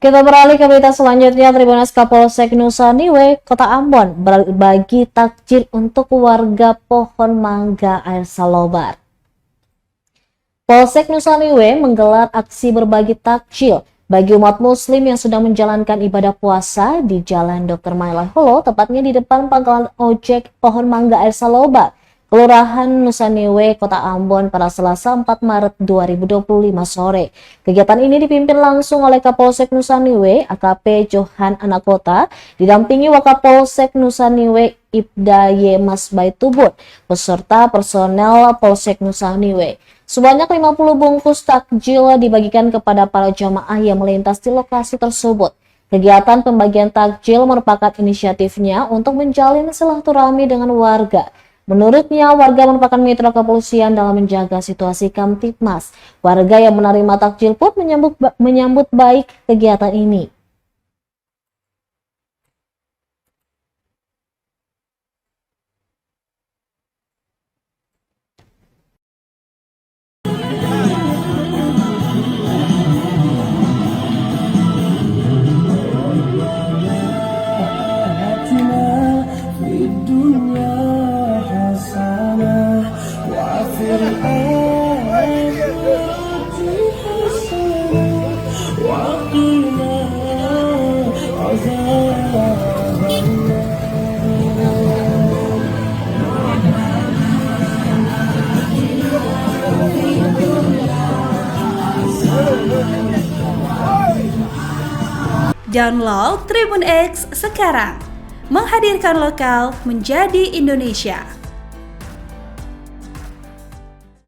Kita beralih ke berita selanjutnya. Tribunnews Kapolsek Nusa Niwe, Kota Ambon berbagi takjil untuk warga Pohon Mangga Air Salobar. Polsek Nusa Niwe menggelar aksi berbagi takjil bagi umat muslim yang sedang menjalankan ibadah puasa di Jalan Dr. Mailai Holo, tepatnya di depan pangkalan ojek Pohon Mangga Air Salobar, Kelurahan Nusa Niwe, Kota Ambon pada Selasa 4 Maret 2025 sore. Kegiatan ini dipimpin langsung oleh Kapolsek Nusa Niwe, AKP Johan Anakota, didampingi Wakapolsek Nusa Niwe Ibda Y. Mas Baitubun, beserta personel Polsek Nusa Niwe. Sebanyak 50 bungkus takjil dibagikan kepada para jamaah yang melintas di lokasi tersebut. Kegiatan pembagian takjil merupakan inisiatifnya untuk menjalin silaturahmi dengan warga. Menurutnya, warga merupakan mitra kepolisian dalam menjaga situasi Kamtibmas. Warga yang menerima takjil pun menyambut baik kegiatan ini. Download Tribun X sekarang, menghadirkan lokal menjadi Indonesia.